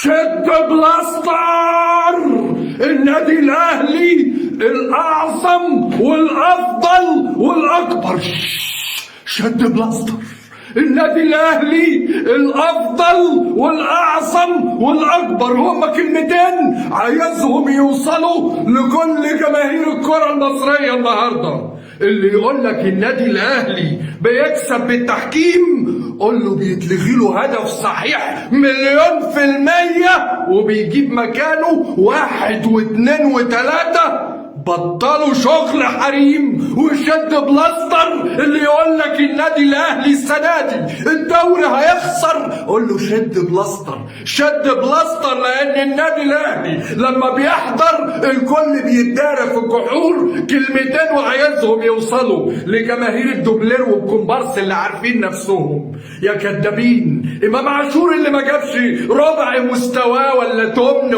شد بلاستر. النادي الاهلي الاعظم والافضل والاكبر. شد بلاستر. النادي الاهلي الافضل والاعظم والاكبر. هما كلمتين عايزهم يوصلوا لكل جماهير الكره المصريه النهارده. اللي يقول لك النادي الاهلي بيكسب بالتحكيم قول له بيتلغي له هدف صحيح 100% وبيجيب مكانه 1 و2 و3. بطلوا شغل حريم وشد بلاستر. اللي يقول لك النادي الاهلي السنه دي الدوري هيخسر قول له شد بلاستر. شد بلاستر لان النادي الاهلي لما بيحضر الكل بيتدارى في الجحور كلمتين وعايزهم يوصلوا لجماهير الدوبلير والكومبارس اللي عارفين نفسهم. يا كدابين، امام عاشور اللي ما جابش ربع مستواه ولا تمن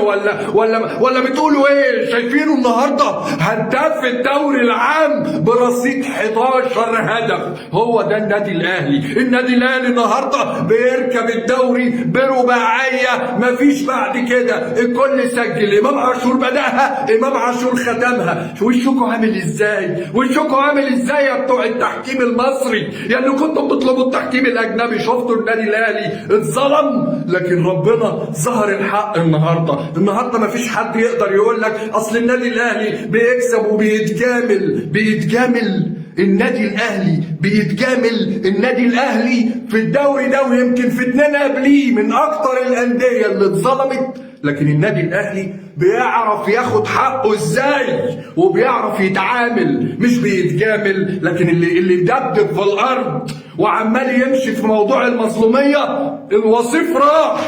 ولا بتقولوا ايه؟ شايفينه النهارده هداف الدوري العام برصيد 11 هدف. هو ده النادي الاهلي. النادي الاهلي النهارده بيركب الدوري برباعيه مفيش بعد كده. الكل سجل. امام عاشور بداها، امام عاشور ختمها. وشكوا عامل ازاي؟ وشكوا عامل ازاي يا بتوع التحكيم المصري؟ يا اللي كنتم بتطلبوا التحكيم الاجنبي. شفتوا النادي الاهلي اتظلم لكن ربنا ظهر الحق النهارده مفيش حد يقدر يقول لك اصل النادي الاهلي بيكسب وبيتجامل. النادي الاهلي بيتجامل. النادي الاهلي في الدوري ده ويمكن في 2 قبليه من اكتر الانديه اللي اتظلمت. لكن النادي الاهلي بيعرف ياخد حقه ازاي وبيعرف يتعامل. مش بيتجامل. لكن اللي مدبدب في الارض وعمال يمشي في موضوع المظلوميه الوصيف راح.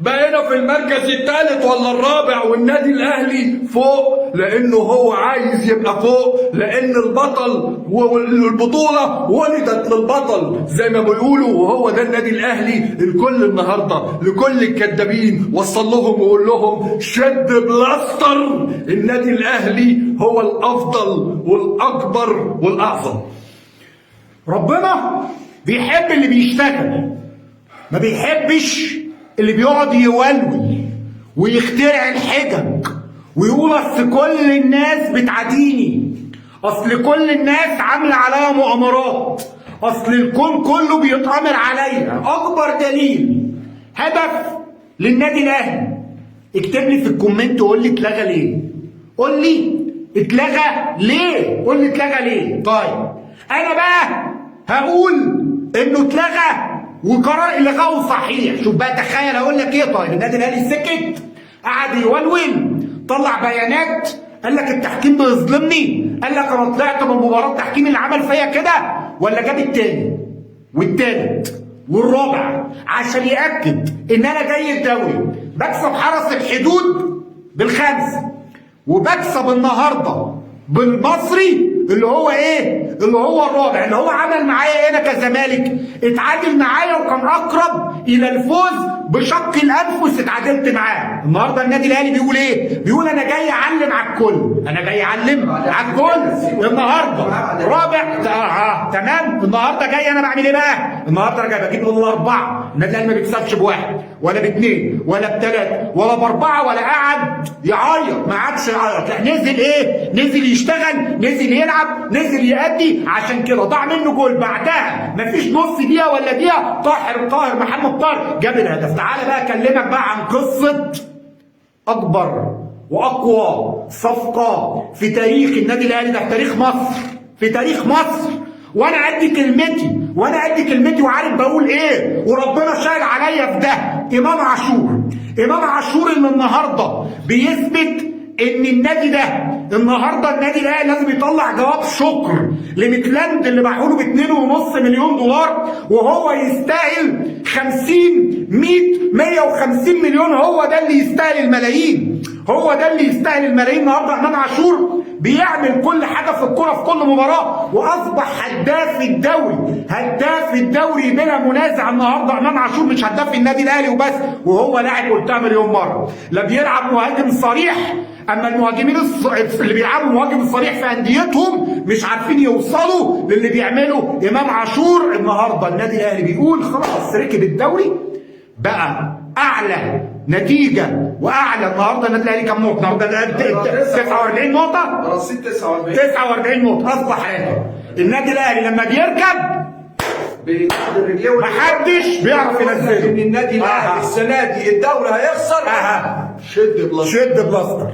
بقينا في المركز الثالث ولا الرابع والنادي الاهلي فوق لانه هو عايز يبقى فوق. لان البطل والبطوله ولدت للبطل زي ما بيقولوا. وهو ده النادي الاهلي. الكل النهارده لكل الكدابين وصل لهم وقول لهم شد بلاستر. النادي الاهلي هو الافضل والاكبر والاعظم. ربنا بيحب اللي بيشتغل، ما بيحبش اللي بيقعد يولول ويخترع الحجج ويقول اصل كل الناس بتعاديني، اصل كل الناس عامله عليا مؤامرات، اصل الكون كله بيتآمر عليا. اكبر دليل هدف للنادي الاهلي. اكتب لي في الكومنت وقول لي اتلغى ليه. قول لي اتلغى ليه. قول لي اتلغى ليه. طيب انا بقى هقول انه اتلغى وقرار الغائه صحيح. شوف بقى تخيل اقول لك ايه. طيب النادي الاهلي سكت، قعد يولول، طلع بيانات، قال لك التحكيم بيظلمني، قال لك انا طلعت من مباراه التحكيم اللي عمل فيا كده، ولا جاب التاني والتالت والرابع عشان ياكد ان انا جاي الدوري بكسب حرس الحدود ب5 وبكسب النهارده بالمصري اللي هو ايه؟ اللي هو الرابع، اللي هو عمل معايا انا كزمالك، اتعادل معايا وكان اقرب الى الفوز بشق الانفس. اتعادلت معاه. النهارده النادي الاهلي بيقول ايه؟ بيقول انا جاي اعلم على الكل. انا جاي اعلم على الكل النهارده رابع. تمام. النهارده جاي انا بعمل ايه بقى؟ النهارده انا جاي بجيب الاربعه. النادي الاهلي ما بيكسبش ب1 ولا ب2 ولا ب3 ولا ب4 ولا قعد يعيط. ما عادش يعيط، لا نزل ايه؟ نزل يشتغل، نزل يلعب، نزل يأدي. عشان كده ضاع منه جول. بعدها مفيش نص دقيقه ولا دقيقه محمد طاهر جاب الهدف. تعالى بقى اكلمك بقى عن قصه اكبر واقوى صفقه في تاريخ النادي الاهلي ده، في تاريخ مصر، في تاريخ مصر. وانا ادي كلمتي وعارف بقول ايه، وربنا شاهد عليا في ده. امام عاشور اللي النهارده بيثبت ان النادي ده النهارده النادي الاهلي لازم يطلع جواب شكر لميتلاند اللي باعوا له ب2.5 مليون دولار، وهو يستاهل 50 100 150 مليون. هو ده اللي يستاهل الملايين. هو ده اللي يستاهل الملايين. النهارده امام عاشور بيعمل كل حاجه في الكوره في كل مباراه، واصبح هداف الدوري بلا منازع. النهارده امام عاشور مش هداف النادي الاهلي وبس، وهو لاعب قلتها مليون مره، لا بيلعب مهاجم صريح. اما المهاجمين اللي بيلعبوا مهاجم صريح في انديتهم مش عارفين يوصلوا للي بيعمله امام عاشور. النهارده النادي الاهلي بيقول خلاص ركب الدوري، بقى اعلى نتيجه واعلى. النهارده النادي الاهلي كام نقطه؟ النهارده 49 نقطه، رصيد 49 49 نقطه. اصبح النادي الاهلي لما بيركب بيقدر رجليه محدش بيعرف ينزله. ان النادي الاهلي السنه دي الدوري هيخسر. اها شد بلاستر. شد بلاستر.